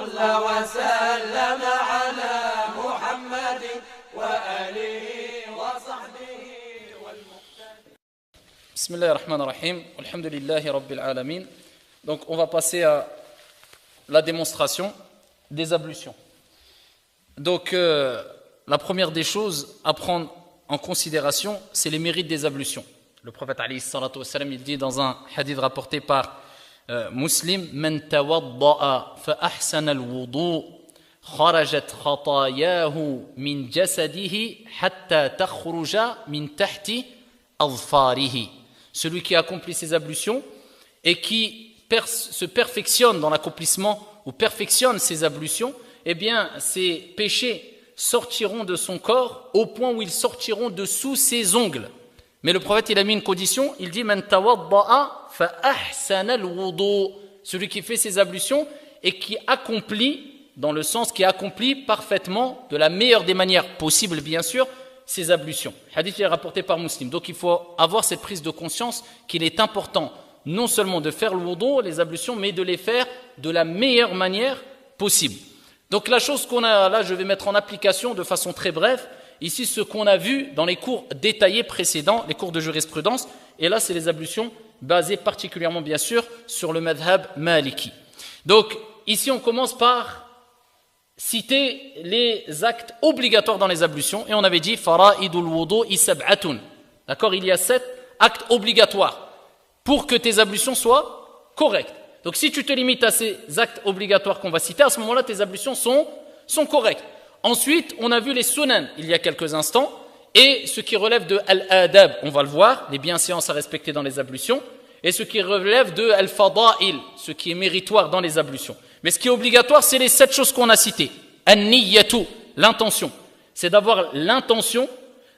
صلى وسلم على محمد وآله وصحبه والمقتدى. Bismillah ar-Rahman ar-Rahim, alhamdulillahi rabbil alamin. Donc on va passer à la démonstration des ablutions. Donc la première des choses à prendre en considération, c'est les mérites des ablutions. Le prophète alayhi salatu wassalam, il dit dans un hadith rapporté par Muslim, man tawadda'a fa ahsana al-wudu kharajat khatayahu min jasadihi hatta takhruja min tahti adfarihi. Celui qui accomplit ses ablutions et qui se perfectionne dans l'accomplissement ou perfectionne ses ablutions, eh bien ses péchés sortiront de son corps au point où ils sortiront de sous ses ongles. Mais le prophète, il a mis une condition, il dit man tawadda'a fa ahsana al-wudu, celui qui fait ses ablutions et qui accomplit, dans le sens qui accomplit parfaitement, de la meilleure des manières possibles bien sûr, ses ablutions. Hadith est rapporté par Muslim. Donc il faut avoir cette prise de conscience qu'il est important non seulement de faire le wudu, les ablutions, mais de les faire de la meilleure manière possible. Donc la chose qu'on a là, je vais mettre en application de façon très brève, ici ce qu'on a vu dans les cours détaillés précédents, les cours de jurisprudence, et là c'est les ablutions basées particulièrement bien sûr sur le madhab maliki. Donc ici on commence par citer les actes obligatoires dans les ablutions, et on avait dit fara'idul wudu'i sab'atun. D'accord, il y a 7 actes obligatoires pour que tes ablutions soient correctes. Donc si tu te limites à ces actes obligatoires qu'on va citer, à ce moment-là tes ablutions sont correctes. Ensuite, on a vu les sunan il y a quelques instants, et ce qui relève de al-adab, on va le voir, les bienséances à respecter dans les ablutions, et ce qui relève de al-fada'il, ce qui est méritoire dans les ablutions. Mais ce qui est obligatoire, c'est les 7 choses qu'on a citées. An-niyyatu, l'intention. C'est d'avoir l'intention,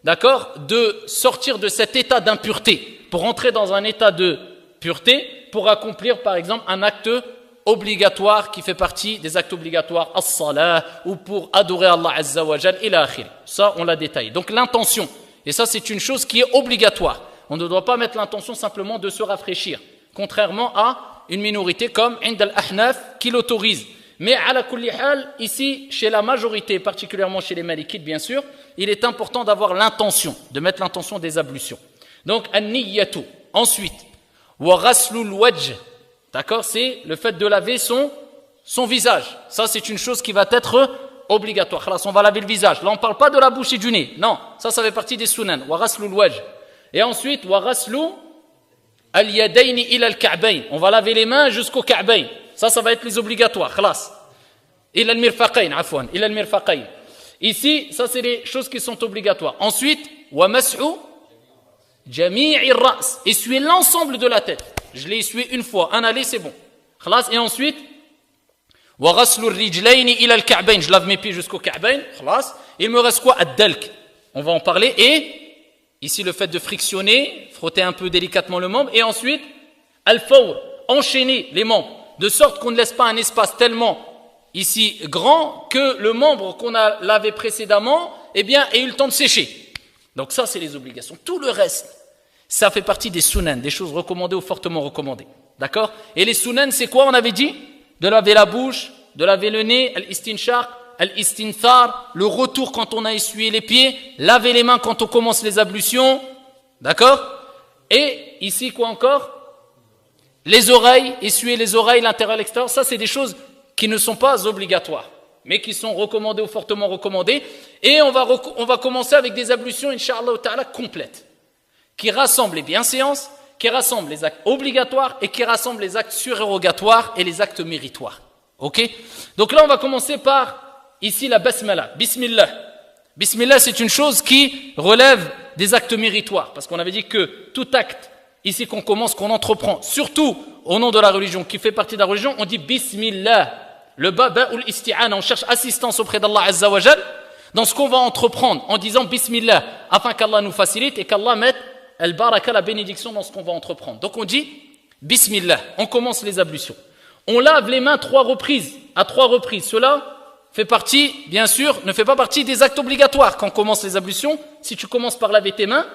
d'accord, de sortir de cet état d'impureté pour entrer dans un état de pureté, pour accomplir par exemple un acte obligatoire qui fait partie des actes obligatoires, as-salah, ou pour adorer Allah Azza wa Jal, ila akhir. Ça, on l'a détaillé. Donc l'intention, et ça c'est une chose qui est obligatoire. On ne doit pas mettre l'intention simplement de se rafraîchir, contrairement à une minorité comme Ind al-Ahnaf qui l'autorise. Mais à la kulli hal, ici, chez la majorité, particulièrement chez les malikites bien sûr, il est important d'avoir l'intention, de mettre l'intention des ablutions. Donc, an-niyyatu. Ensuite, wa ghaslul wajh. D'accord, c'est le fait de laver son visage. Ça, c'est une chose qui va être obligatoire. Khalas, on va laver le visage. Là, on ne parle pas de la bouche et du nez. Non, ça fait partie des sunan. Wa ghaslul wajh. Et ensuite, wa ghaslu al-yadayni ila al-ka'bayn. On va laver les mains jusqu'au ka'bayn. Ça va être les obligatoires. Khalas. Ila al-mirfaqayn, afwan. Ila al-mirfaqayn. Ici, ça, c'est les choses qui sont obligatoires. Ensuite, wa mas'u jami'i ar-ra's. Essuyer l'ensemble de la tête. Je l'ai essuyé une fois, un aller c'est bon. Khalas. Et ensuite, wa ghaslu ar-rijlayni ila al-ka'bayn. Je lave mes pieds jusqu'au ka'bayn. Khalas. Il me reste quoi? Ad-dalk. On va en parler. Et ici le fait de frictionner, frotter un peu délicatement le membre. Et ensuite, al-fawr, enchaîner les membres, de sorte qu'on ne laisse pas un espace tellement ici grand que le membre qu'on a lavé précédemment, eh bien, ait eu le temps de sécher. Donc ça, c'est les obligations. Tout le reste, ça fait partie des sunan, des choses recommandées ou fortement recommandées. D'accord? Et les sunan, c'est quoi, on avait dit? De laver la bouche, de laver le nez, al-istinshaq, al-istinthar, le retour quand on a essuyé les pieds, laver les mains quand on commence les ablutions. D'accord? Et ici, quoi encore? Les oreilles, essuyer les oreilles, l'intérieur, l'extérieur. Ça, c'est des choses qui ne sont pas obligatoires, mais qui sont recommandées ou fortement recommandées. Et on va commencer avec des ablutions, Inch'Allah ta'ala, complètes, qui rassemblent les bienséances, qui rassemblent les actes obligatoires et qui rassemblent les actes surérogatoires et les actes méritoires. Ok? Donc là, on va commencer par, ici, la basmala. Bismillah. Bismillah, c'est une chose qui relève des actes méritoires, parce qu'on avait dit que tout acte, ici qu'on commence, qu'on entreprend, surtout au nom de la religion, qui fait partie de la religion, on dit Bismillah. Le ba'ul isti'ana, on cherche assistance auprès d'Allah Azza wa Jal dans ce qu'on va entreprendre en disant Bismillah, afin qu'Allah nous facilite et qu'Allah mette al-baraka, la bénédiction dans ce qu'on va entreprendre. Donc on dit Bismillah, on commence les ablutions. On lave les mains à 3 reprises. Cela fait partie, bien sûr, ne fait pas partie des actes obligatoires quand on commence les ablutions. Si tu commences par laver tes mains,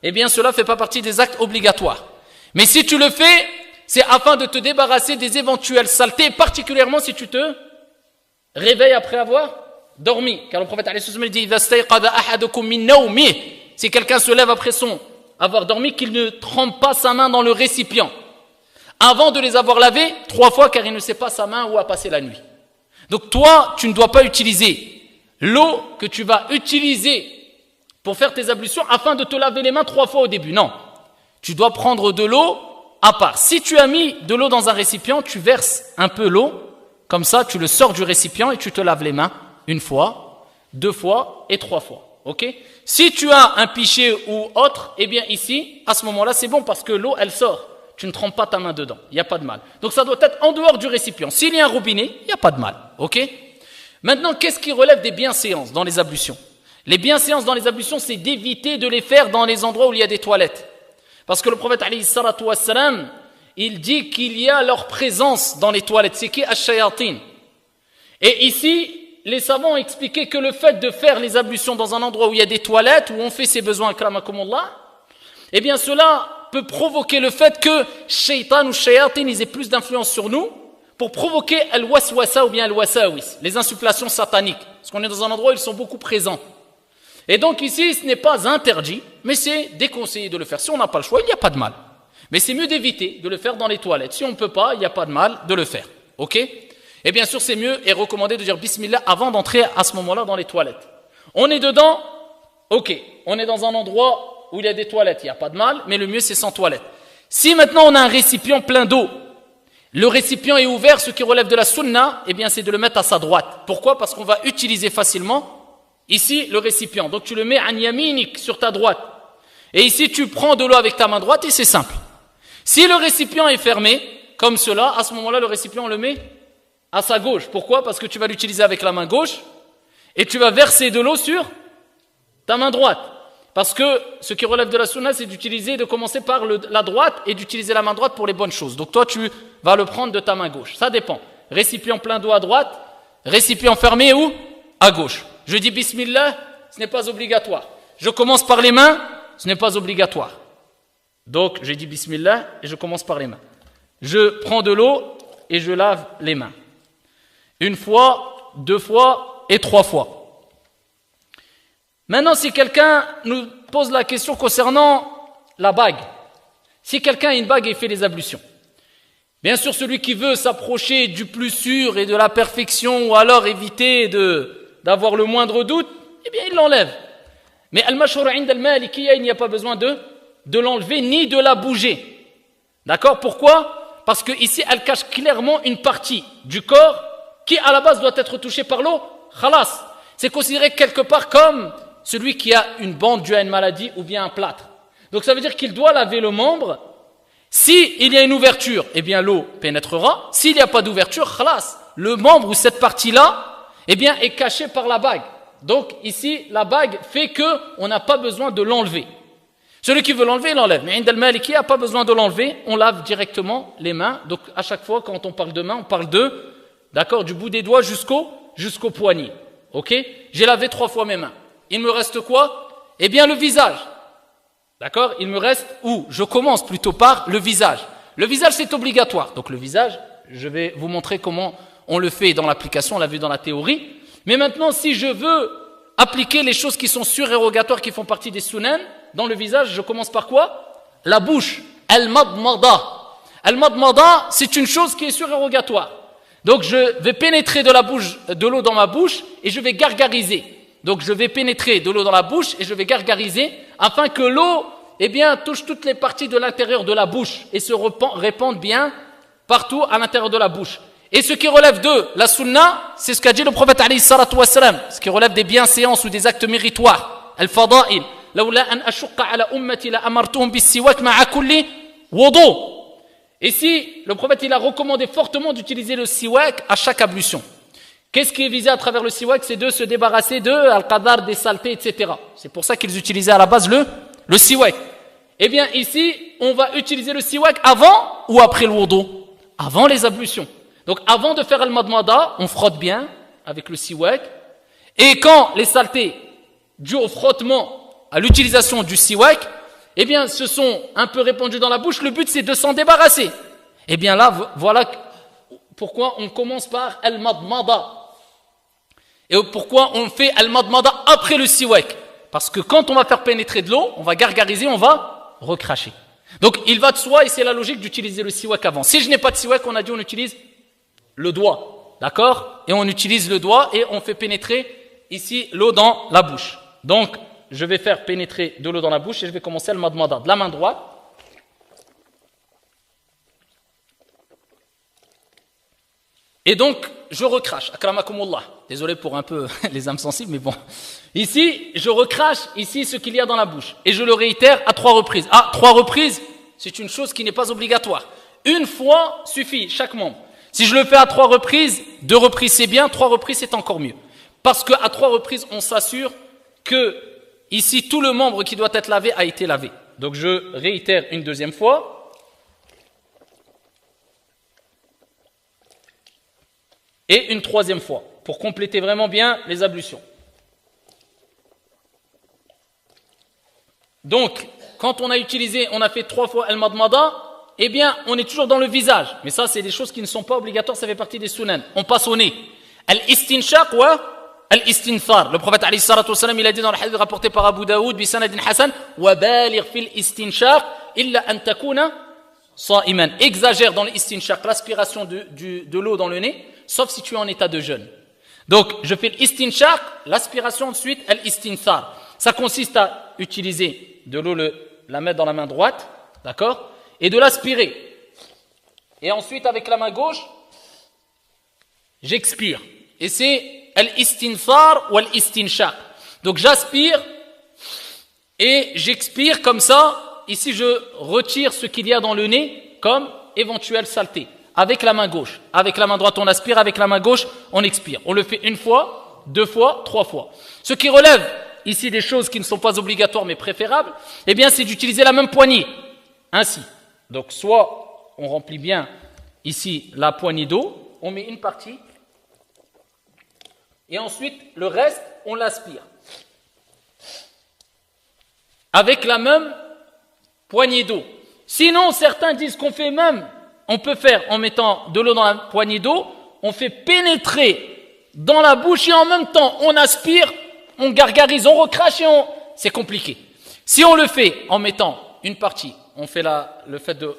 eh bien cela ne fait pas partie des actes obligatoires. Mais si tu le fais, c'est afin de te débarrasser des éventuelles saletés, particulièrement si tu te réveil après avoir dormi. Car le prophète dit إِذَا اسْتَيْقَظَ أَحَدُكُم مِّن نَوْمِهِ. Si quelqu'un se lève après avoir dormi, qu'il ne trempe pas sa main dans le récipient avant de les avoir lavés 3 fois, car il ne sait pas sa main où a passé la nuit. Donc toi, tu ne dois pas utiliser l'eau que tu vas utiliser pour faire tes ablutions afin de te laver les mains 3 fois au début. Non, tu dois prendre de l'eau à part. Si tu as mis de l'eau dans un récipient, tu verses un peu l'eau, comme ça tu le sors du récipient et tu te laves les mains 1 fois, 2 fois et 3 fois. Ok? Si tu as un pichet ou autre, eh bien ici, à ce moment-là, c'est bon parce que l'eau, elle sort. Tu ne trempes pas ta main dedans, il n'y a pas de mal. Donc ça doit être en dehors du récipient. S'il y a un robinet, il n'y a pas de mal. Ok? Maintenant, qu'est-ce qui relève des bienséances dans les ablutions? Les bienséances dans les ablutions, c'est d'éviter de les faire dans les endroits où il y a des toilettes. Parce que le prophète, alayhi salatu wassalam, il dit qu'il y a leur présence dans les toilettes. C'est qui? Ash-shayatin. Et ici, les savants ont expliqué que le fait de faire les ablutions dans un endroit où il y a des toilettes, où on fait ses besoins, akramakumullah, eh bien cela peut provoquer le fait que shaitan ou shayatin, ils aient plus d'influence sur nous pour provoquer al-waswasa ou bien al-wasawis, les insufflations sataniques. Parce qu'on est dans un endroit où ils sont beaucoup présents. Et donc ici, ce n'est pas interdit, mais c'est déconseillé de le faire. Si on n'a pas le choix, il n'y a pas de mal. Mais c'est mieux d'éviter de le faire dans les toilettes. Si on ne peut pas, il n'y a pas de mal de le faire. Ok? Et bien sûr, c'est mieux et recommandé de dire Bismillah avant d'entrer à ce moment-là dans les toilettes. On est dedans, ok. On est dans un endroit où il y a des toilettes, il n'y a pas de mal, mais le mieux c'est sans toilette. Si maintenant on a un récipient plein d'eau, le récipient est ouvert, ce qui relève de la sunna, eh bien c'est de le mettre à sa droite. Pourquoi? Parce qu'on va utiliser facilement ici le récipient. Donc tu le mets an yaminik sur ta droite. Et ici tu prends de l'eau avec ta main droite et c'est simple. Si le récipient est fermé, comme cela, à ce moment-là le récipient on le met à sa gauche. Pourquoi? Parce que tu vas l'utiliser avec la main gauche et tu vas verser de l'eau sur ta main droite. Parce que ce qui relève de la sunna, c'est de commencer par la droite et d'utiliser la main droite pour les bonnes choses. Donc toi, tu vas le prendre de ta main gauche. Ça dépend. Récipient plein d'eau à droite, récipient fermé ou à gauche. Je dis Bismillah, ce n'est pas obligatoire. Je commence par les mains, ce n'est pas obligatoire. Donc, j'ai dit Bismillah et je commence par les mains. Je prends de l'eau et je lave les mains. 1 fois, 2 fois et 3 fois. Maintenant, si quelqu'un nous pose la question concernant la bague, si quelqu'un a une bague et fait les ablutions, bien sûr, celui qui veut s'approcher du plus sûr et de la perfection, ou alors éviter d'avoir le moindre doute, eh bien, il l'enlève. Mais al-mashhur 'inda al-malikiyya, il n'y a pas besoin de l'enlever ni de la bouger. D'accord? Pourquoi? Parce que ici, elle cache clairement une partie du corps qui, à la base, doit être touchée par l'eau. Khalas. C'est considéré quelque part comme celui qui a une bande due à une maladie ou bien un plâtre. Donc ça veut dire qu'il doit laver le membre. S'il y a une ouverture, eh bien l'eau pénétrera. S'il n'y a pas d'ouverture, khalas, le membre ou cette partie-là, eh bien est caché par la bague. Donc ici, la bague fait qu'on n'a pas besoin de l'enlever. Celui qui veut l'enlever, il l'enlève. Mais Inda al-Maliki n'a pas besoin de l'enlever, on lave directement les mains. Donc à chaque fois, quand on parle de main, on parle du bout des doigts jusqu'au poignet. Ok? J'ai lavé 3 fois mes mains. Il me reste quoi? Eh bien le visage. D'accord? Il me reste où? Je commence plutôt par le visage. Le visage c'est obligatoire. Donc le visage, je vais vous montrer comment on le fait dans l'application, on l'a vu dans la théorie. Mais maintenant, si je veux appliquer les choses qui sont surérogatoires, qui font partie des sunan, dans le visage, je commence par quoi? La bouche. Al-madmada. Al-madmada, c'est une chose qui est surérogatoire. Donc je vais pénétrer de l'eau dans ma bouche et je vais gargariser. Donc je vais pénétrer de l'eau dans la bouche et je vais gargariser afin que l'eau, eh bien, touche toutes les parties de l'intérieur de la bouche et se répande bien partout à l'intérieur de la bouche. Et ce qui relève de la sunna, c'est ce qu'a dit le prophète alayhi salatu wassalam, ce qui relève des bienséances ou des actes méritoires. Al-fada'il. Lawla an ashqa ala ummati la amartuhum bis-siwak ma'a kulli wudu. Et si le prophète il a recommandé fortement d'utiliser le siwak à chaque ablution. Qu'est-ce qui est visé à travers le siwak? C'est de se débarrasser de al-qadar, des saletés, etc. C'est pour ça qu'ils utilisaient à la base le siwak. Eh bien ici, on va utiliser le siwak avant ou après le wudu? Avant les ablutions. Donc avant de faire al-madmada, on frotte bien avec le siwak. Et quand les saletés dues au frottement, à l'utilisation du siwak, eh bien se sont un peu répandues dans la bouche, le but c'est de s'en débarrasser. Eh bien là, voilà pourquoi on commence par al-madmada. Et pourquoi on fait al-madmada après le siwak? Parce que quand on va faire pénétrer de l'eau, on va gargariser, on va recracher. Donc il va de soi, et c'est la logique d'utiliser le siwak avant. Si je n'ai pas de siwak, on a dit on utilise le doigt, d'accord? Et on utilise le doigt et on fait pénétrer ici l'eau dans la bouche. Donc je vais faire pénétrer de l'eau dans la bouche et je vais commencer al-madmada de la main droite. Et donc, je recrache, akramakumullah. Désolé pour un peu les âmes sensibles, mais bon. Ici, je recrache ici ce qu'il y a dans la bouche. Et je le réitère à 3 reprises. Ah, 3 reprises, c'est une chose qui n'est pas obligatoire. Une fois suffit, chaque membre. Si je le fais à 3 reprises, 2 reprises c'est bien, 3 reprises c'est encore mieux. Parce qu'à 3 reprises, on s'assure que ici, tout le membre qui doit être lavé a été lavé. Donc, je réitère une deuxième fois. Et une troisième fois, pour compléter vraiment bien les ablutions. Donc, quand on a utilisé, on a fait 3 fois al-madmada, eh bien, on est toujours dans le visage. Mais ça, c'est des choses qui ne sont pas obligatoires, ça fait partie des sunan. On passe au nez. Al-istinshaq wa al-istinthar. Le prophète, alayhi salatu wassalam, il a dit dans le hadith rapporté par Abu Daoud, bi sanadin hasan, wa baligh fil istinshaq, illa an takuna sa'iman. Exagère dans l'istinshaq, l'aspiration de l'eau dans le nez, sauf si tu es en état de jeûne. Donc, je fais l'istinshaq, l'aspiration ensuite, al-istinthar. Ça consiste à utiliser de l'eau, la mettre dans la main droite, d'accord, et de l'aspirer. Et ensuite, avec la main gauche, j'expire. Et c'est al-istinthar ou al-istinshaq. Donc, j'aspire et j'expire comme ça. Ici, je retire ce qu'il y a dans le nez comme éventuelle saleté. Avec la main gauche. Avec la main droite, on aspire. Avec la main gauche, on expire. On le fait 1 fois, 2 fois, 3 fois. Ce qui relève ici des choses qui ne sont pas obligatoires mais préférables, eh bien, c'est d'utiliser la même poignée. Ainsi. Donc, soit on remplit bien ici la poignée d'eau, on met une partie, et ensuite, le reste, on l'aspire. Avec la même poignée d'eau. Sinon, certains disent qu'on fait même, on peut faire en mettant de l'eau dans la poignée d'eau, on fait pénétrer dans la bouche et en même temps, on aspire, on gargarise, on recrache et c'est compliqué. Si on le fait en mettant une partie, on fait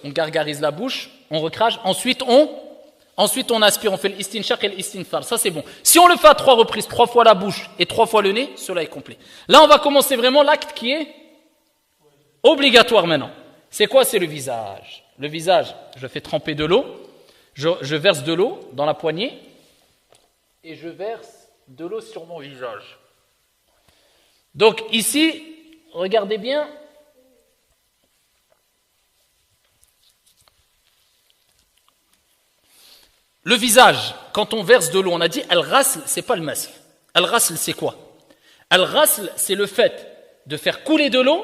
on gargarise la bouche, on recrache, ensuite on aspire, on fait l'istinshaq et l'istinthar, ça c'est bon. Si on le fait à 3 reprises, 3 fois la bouche et 3 fois le nez, cela est complet. Là, on va commencer vraiment l'acte qui est obligatoire maintenant. C'est quoi? C'est le visage. Le visage, je fais tremper de l'eau, je verse de l'eau dans la poignée et je verse de l'eau sur mon visage. Donc ici, regardez bien. Le visage, quand on verse de l'eau, on a dit al-ghasl, c'est pas le masl. Al-ghasl, c'est quoi? Al-ghasl, c'est le fait de faire couler de l'eau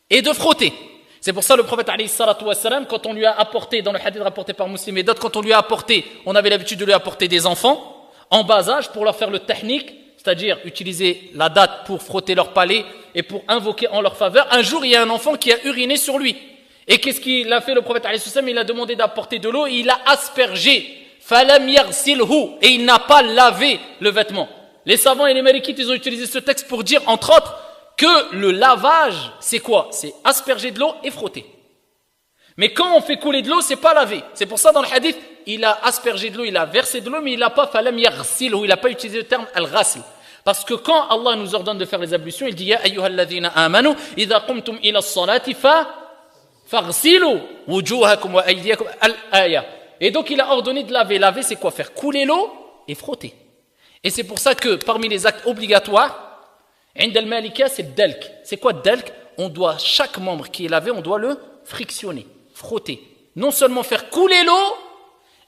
et de frotter. C'est pour ça le prophète alayhi salatu wassalam, quand on lui a apporté, dans le hadith rapporté par Muslim et d'autres, quand on lui a apporté, on avait l'habitude de lui apporter des enfants en bas âge pour leur faire le tahnik, c'est-à-dire utiliser la date pour frotter leur palais et pour invoquer en leur faveur. Un jour, il y a un enfant qui a uriné sur lui. Et qu'est-ce qu'il a fait le prophète alayhi salatu wassalam? Il a demandé d'apporter de l'eau et il a aspergé. Falam yaghsilhu, et il n'a pas lavé le vêtement. Les savants et les malikites, ils ont utilisé ce texte pour dire, entre autres, que le lavage, c'est quoi? C'est asperger de l'eau et frotter. Mais quand on fait couler de l'eau, c'est pas laver. C'est pour ça dans le hadith, il a aspergé de l'eau, il a versé de l'eau, mais il n'a pas falam yaghsilhu, il n'a pas utilisé le terme al-ghasl. Parce que quand Allah nous ordonne de faire les ablutions, il dit ya ayyuhalladhina amanu idha qumtum ila as-salati faghsilu wujuhakum wa aydiyakum al-aya. Et donc il a ordonné de laver. Laver, c'est quoi? Faire couler l'eau et frotter. Et c'est pour ça que parmi les actes obligatoires, عند المالكية, c'est le dalk. C'est quoi le dalk? On doit, chaque membre qui est lavé, on doit le frictionner, frotter. Non seulement faire couler l'eau,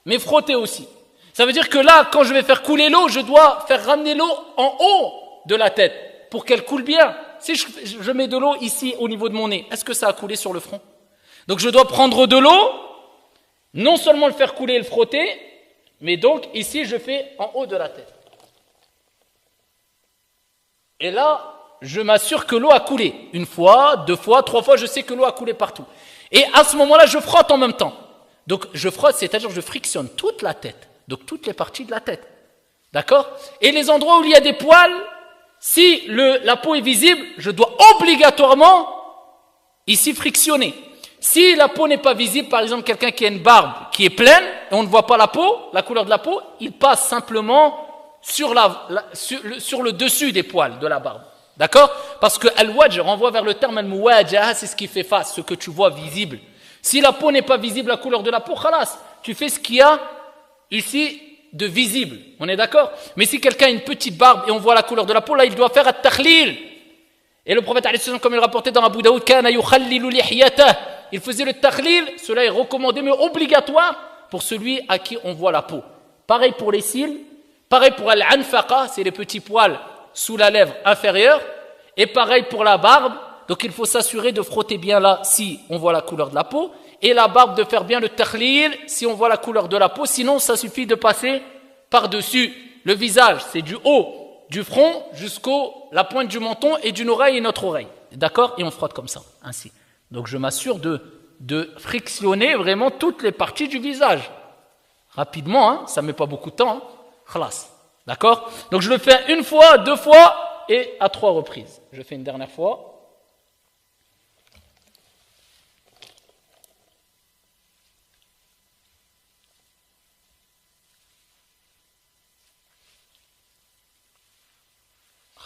mais frotter aussi. Ça veut dire que là, quand je vais faire couler l'eau, je dois faire ramener l'eau en haut de la tête pour qu'elle coule bien. Si je mets de l'eau ici au niveau de mon nez, est-ce que ça a coulé sur le front? Donc je dois prendre de l'eau, non seulement le faire couler et le frotter, mais donc ici je fais en haut de la tête. Et là, je m'assure que l'eau a coulé. 1 fois, 2 fois, 3 fois, je sais que l'eau a coulé partout. Et à ce moment-là, je frotte en même temps. Donc je frotte, c'est-à-dire je frictionne toute la tête. Donc toutes les parties de la tête. D'accord? Et les endroits où il y a des poils, si la peau est visible, je dois obligatoirement ici frictionner. Si la peau n'est pas visible, par exemple quelqu'un qui a une barbe qui est pleine et on ne voit pas la peau, la couleur de la peau, il passe simplement sur le dessus des poils de la barbe. D'accord? Parce que al-wajh renvoie vers le terme al-muwajah, c'est ce qui fait face, ce que tu vois visible. Si la peau n'est pas visible, la couleur de la peau, khalas, tu fais ce qu'il y a ici de visible. On est d'accord? Mais si quelqu'un a une petite barbe et on voit la couleur de la peau, là il doit faire at-takhlil. Et le prophète, comme il rapportait dans Abu Daoud, kana yukhallilu lihyatah. Il faisait le takhlil, cela est recommandé mais obligatoire pour celui à qui on voit la peau. Pareil pour les cils, pareil pour al-anfaqa, c'est les petits poils sous la lèvre inférieure, et pareil pour la barbe. Donc il faut s'assurer de frotter bien là si on voit la couleur de la peau, et la barbe de faire bien le takhlil si on voit la couleur de la peau, sinon ça suffit de passer par-dessus. Le visage, c'est du haut du front jusqu'à la pointe du menton et d'une oreille et notre oreille. D'accord? Et on frotte comme ça, ainsi. Donc je m'assure de frictionner vraiment toutes les parties du visage. Rapidement, hein, ça ne met pas beaucoup de temps. Hein. Khalas. D'accord? Donc je le fais une fois, 2 fois et à 3 reprises. Je fais une dernière fois.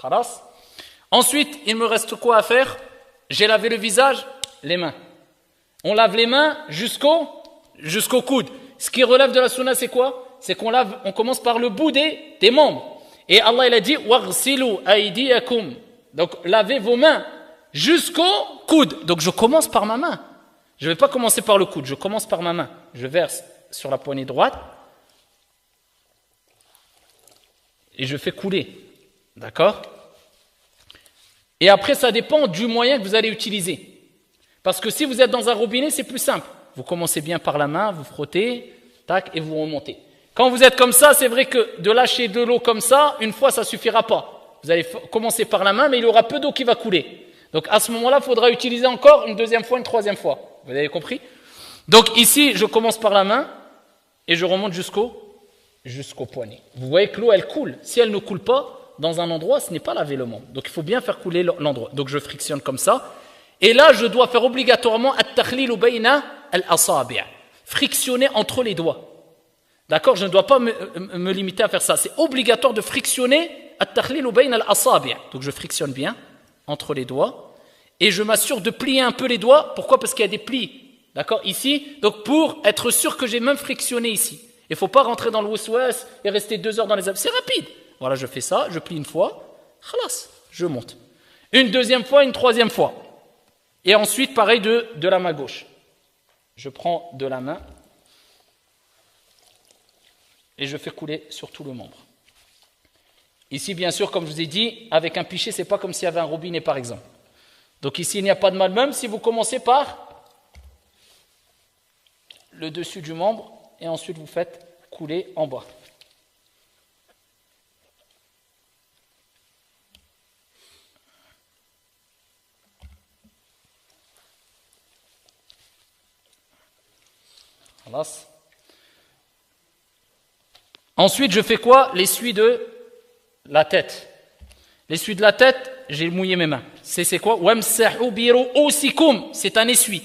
Khalas. Ensuite, il me reste quoi à faire? J'ai lavé le visage, les mains. On lave les mains jusqu'au coude. Ce qui relève de la sunna, c'est quoi? C'est on commence par le bout des membres. Et Allah, il a dit waghsilu aydiyakum. Donc, lavez vos mains jusqu'au coude. Donc, je commence par ma main. Je ne vais pas commencer par le coude, je commence par ma main. Je verse sur la poignée droite et je fais couler. D'accord? Et après, ça dépend du moyen que vous allez utiliser. Parce que si vous êtes dans un robinet, c'est plus simple. Vous commencez bien par la main, vous frottez, tac, et vous remontez. Quand vous êtes comme ça, c'est vrai que de lâcher de l'eau comme ça, une fois, ça ne suffira pas. Vous allez commencer par la main, mais il y aura peu d'eau qui va couler. Donc à ce moment-là, il faudra utiliser encore une deuxième fois, une troisième fois. Vous avez compris? Donc ici, je commence par la main et je remonte jusqu'au poignet. Vous voyez que l'eau, elle coule. Si elle ne coule pas, dans un endroit, ce n'est pas laver le membre. Donc il faut bien faire couler l'endroit. Donc je frictionne comme ça. Et là, je dois faire obligatoirement at-takhlilu bayna al-asabi'. Frictionner entre les doigts. D'accord? Je ne dois pas me limiter à faire ça. C'est obligatoire de frictionner at-takhlilu bayna al-asabi'. Donc je frictionne bien entre les doigts. Et je m'assure de plier un peu les doigts. Pourquoi? Parce qu'il y a des plis. D'accord? Ici. Donc pour être sûr que j'ai même frictionné ici. Il ne faut pas rentrer dans le waswas et rester 2 heures dans les abs. C'est rapide. Voilà, je fais ça, je plie une fois, khalas, je monte. Une deuxième fois, une troisième fois. Et ensuite, pareil de la main gauche. Je prends de la main et je fais couler sur tout le membre. Ici, bien sûr, comme je vous ai dit, avec un pichet, ce n'est pas comme s'il y avait un robinet, par exemple. Donc ici, il n'y a pas de mal, même si vous commencez par le dessus du membre et ensuite vous faites couler en bas. Ensuite, je fais quoi? L'essuie de la tête. L'essuie de la tête, j'ai mouillé mes mains. C'est quoi? Wamsahu bi ru'usikum. C'est un essuie.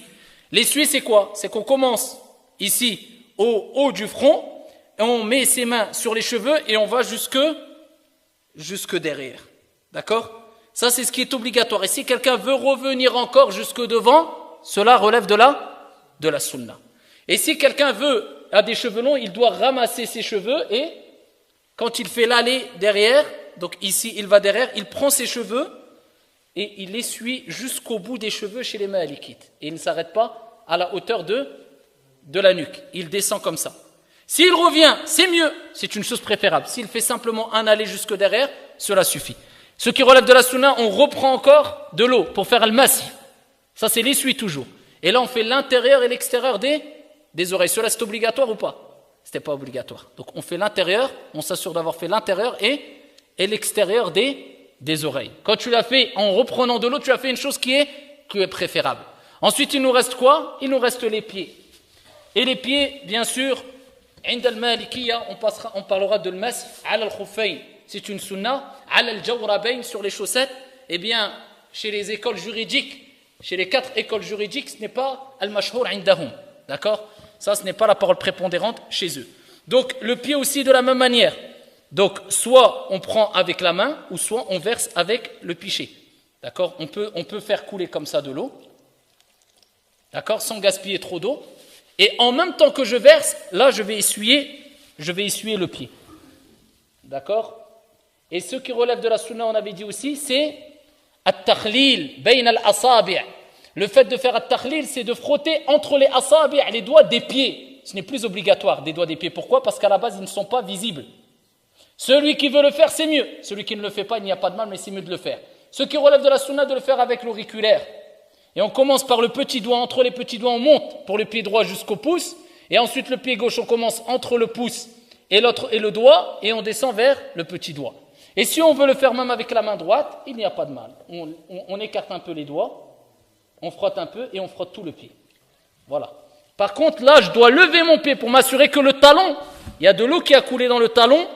L'essuie, c'est quoi? C'est qu'on commence ici au haut du front, et on met ses mains sur les cheveux et on va jusque derrière. D'accord? Ça, c'est ce qui est obligatoire. Et si quelqu'un veut revenir encore jusque devant, cela relève de la sunna. Et si quelqu'un a des cheveux longs, il doit ramasser ses cheveux et quand il fait l'aller derrière, donc ici il va derrière, il prend ses cheveux et il essuie jusqu'au bout des cheveux chez les Malikites. Et il ne s'arrête pas à la hauteur de la nuque. Il descend comme ça. S'il revient, c'est mieux, c'est une chose préférable. S'il fait simplement un aller jusque derrière, cela suffit. Ce qui relève de la sunna, on reprend encore de l'eau pour faire le massi. Ça c'est l'essuie toujours. Et là on fait l'intérieur et l'extérieur des oreilles. Cela c'est obligatoire ou pas? C'était pas obligatoire. Donc on fait l'intérieur, on s'assure d'avoir fait l'intérieur et l'extérieur des oreilles. Quand tu l'as fait en reprenant de l'eau, tu as fait une chose qui est préférable. Ensuite il nous reste quoi? Il nous reste les pieds. Et les pieds, bien sûr, عند المالكية, on parlera de l'mas على الخفين, c'est une sunna, على الجوربين, sur les chaussettes. Eh bien, chez les écoles juridiques, chez les 4 écoles juridiques, ce n'est pas al-mashhour indahum, d'accord? Ça, ce n'est pas la parole prépondérante chez eux. Donc, le pied aussi de la même manière. Donc, soit on prend avec la main, ou soit on verse avec le pichet. D'accord? On peut faire couler comme ça de l'eau. D'accord? Sans gaspiller trop d'eau. Et en même temps que je verse, là, je vais essuyer le pied. D'accord? Et ce qui relève de la sunna, on avait dit aussi, c'est at-takhlil bayn al-asabi'. Le fait de faire at-takhlil, c'est de frotter entre les asabi', les doigts des pieds. Ce n'est plus obligatoire, des doigts des pieds. Pourquoi? Parce qu'à la base, ils ne sont pas visibles. Celui qui veut le faire, c'est mieux. Celui qui ne le fait pas, il n'y a pas de mal, mais c'est mieux de le faire. Ce qui relève de la sunna, de le faire avec l'auriculaire. Et on commence par le petit doigt, entre les petits doigts, on monte pour le pied droit jusqu'au pouce. Et ensuite, le pied gauche, on commence entre le pouce et le doigt, et on descend vers le petit doigt. Et si on veut le faire même avec la main droite, il n'y a pas de mal. On écarte un peu les doigts, on frotte un peu et on frotte tout le pied. Voilà. Par contre, là, je dois lever mon pied pour m'assurer que le talon, il y a de l'eau qui a coulé dans le talon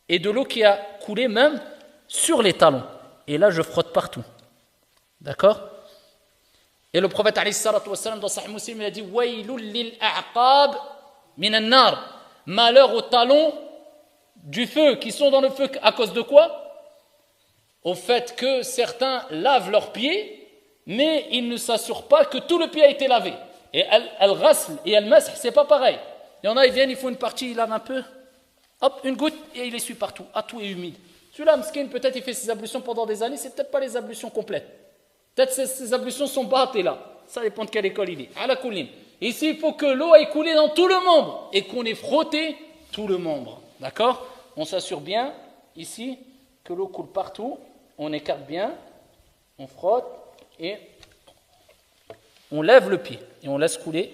et de l'eau qui a coulé même sur les talons. Et là, je frotte partout. D'accord? Et le prophète alayhi salatu wassalam, dans Sahih Muslim, il a dit Waylul lil a'qab min an-nar. Malheur aux talons du feu, qui sont dans le feu à cause de quoi? Au fait que certains lavent leurs pieds, mais ils ne s'assurent pas que tout le pied a été lavé. Et al-ghasl et al-mash, c'est pas pareil. Il y en a, ils viennent, ils font une partie, ils lavent un peu, hop, une goutte, et il essuie partout. Ah, tout est humide. Celui-là, Mskin, peut-être il fait ses ablutions pendant des années, c'est peut-être pas les ablutions complètes. Peut-être ses ablutions sont battées là. Ça dépend de quelle école il est. Ala kullin. Ici, il faut que l'eau ait coulé dans tout le membre et qu'on ait frotté tout le membre. D'accord? On s'assure bien, ici, que l'eau coule partout. On écarte bien, on frotte et on lève le pied et on laisse couler.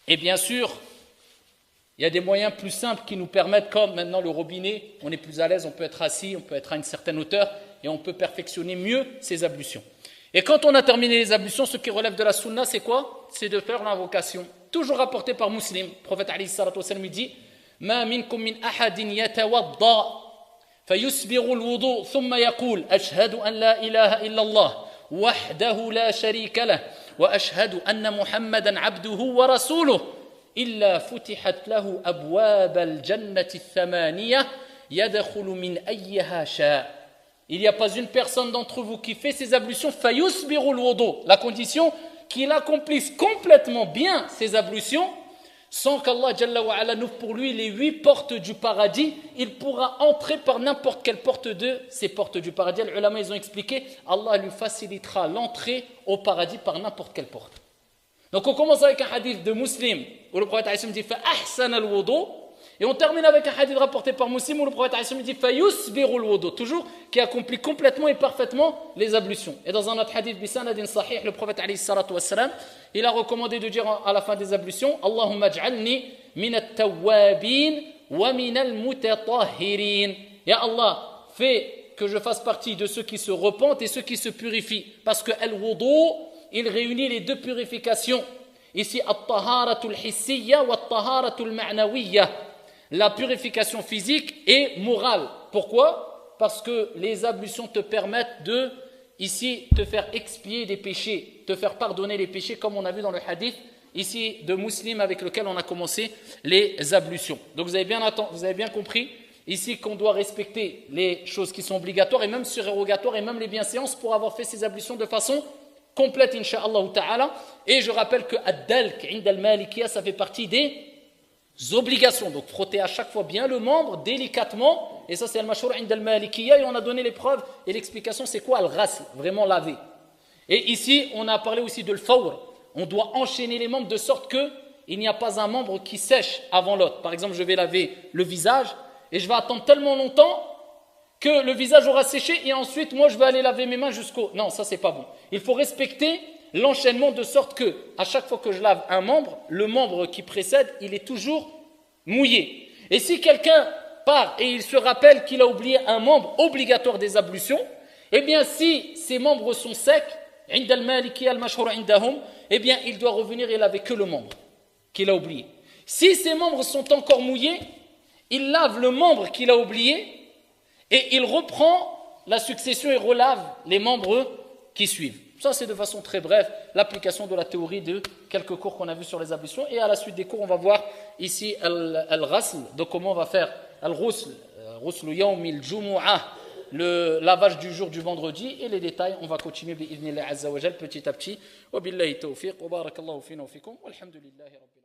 Et bien sûr, il y a des moyens plus simples qui nous permettent, comme maintenant le robinet, on est plus à l'aise, on peut être assis, on peut être à une certaine hauteur et on peut perfectionner mieux ses ablutions. Et quand on a terminé les ablutions, ce qui relève de la sunna, c'est quoi? C'est de faire l'invocation. Toujours rapporté par Muslim. Le prophète alayhi salatu wassalam dit Ma minkum min ahadin yatawadda fayusbiru al-wudu thumma yaqul ashhadu an la ilaha illa Allah wahdahu la sharika lah wa ashhadu anna Muhammadan abduhu wa rasuluhu illa futihat lahu abwab al-jannati ath-thamaniyah yadkhulu min ayyiha sha'. Il n'y a pas une personne d'entre vous qui fait ses ablutions, fayusbiru al-wudu, la condition qu'il accomplisse complètement bien ses ablutions, sans qu'Allah Jalla wa Ala n'ouvre pour lui les 8 portes du paradis, il pourra entrer par n'importe quelle porte de ces portes du paradis. Les ulama, ils ont expliqué, Allah lui facilitera l'entrée au paradis par n'importe quelle porte. Donc on commence avec un hadith de Muslim, où le prophète dit « Fa ahsan al-wudu » et on termine avec un hadith rapporté par Muslim où le prophète dit Fayusbiru al-wudu, toujours qui accomplit complètement et parfaitement les ablutions. Et dans un autre hadith bisanadin sahih, le prophète il a recommandé de dire à la fin des ablutions Allahumma aj'alni min at-tawwabin wa min al-mutatahhirin. Ya Allah, fais que je fasse partie de ceux qui se repentent et ceux qui se purifient, parce que al-wudu, il réunit les 2 purifications. Ici at-taharatul hissiyya wa at-taharatul ma'nawiyya. La purification physique et morale. Pourquoi? Parce que les ablutions te permettent de, ici, te faire expier des péchés, te faire pardonner les péchés, comme on a vu dans le hadith, ici, de Muslim, avec lequel on a commencé les ablutions. Donc vous avez bien compris, ici, qu'on doit respecter les choses qui sont obligatoires, et même surérogatoires, et même les bienséances, pour avoir fait ces ablutions de façon complète, incha'Allah ta'ala. Et je rappelle que ad-dalk, inda al-malikiyya, ça fait partie des obligations, donc frotter à chaque fois bien le membre délicatement, et ça c'est al-mashhur inda al-malikiyya, et on a donné les preuves et l'explication, c'est quoi al-ghasl, vraiment laver. Et ici on a parlé aussi de l-fawr, on doit enchaîner les membres de sorte que il n'y a pas un membre qui sèche avant l'autre. Par exemple, je vais laver le visage et je vais attendre tellement longtemps que le visage aura séché et ensuite moi je vais aller laver mes mains jusqu'au... Non, ça c'est pas bon. Il faut respecter l'enchaînement de sorte que à chaque fois que je lave un membre, le membre qui précède, il est toujours mouillé. Et si quelqu'un part et il se rappelle qu'il a oublié un membre obligatoire des ablutions, eh bien si ces membres sont secs, عند المالكية المشهور عندهم, eh bien, il doit revenir, il n'avait que le membre qu'il a oublié. Si ses membres sont encore mouillés, il lave le membre qu'il a oublié et il reprend la succession et relave les membres qui suivent. Ça, c'est de façon très brève l'application de la théorie de quelques cours qu'on a vus sur les ablutions. Et à la suite des cours, on va voir ici al-ghasl, donc comment on va faire al-ghusl, ghusl yawm al-jumu'ah, le lavage du jour du vendredi, et les détails, on va continuer bi-idhnillah azza wa jal petit à petit. Wa billahi tawfiq, wa barakallahu fina wa fikum, walhamdulillahi rabbil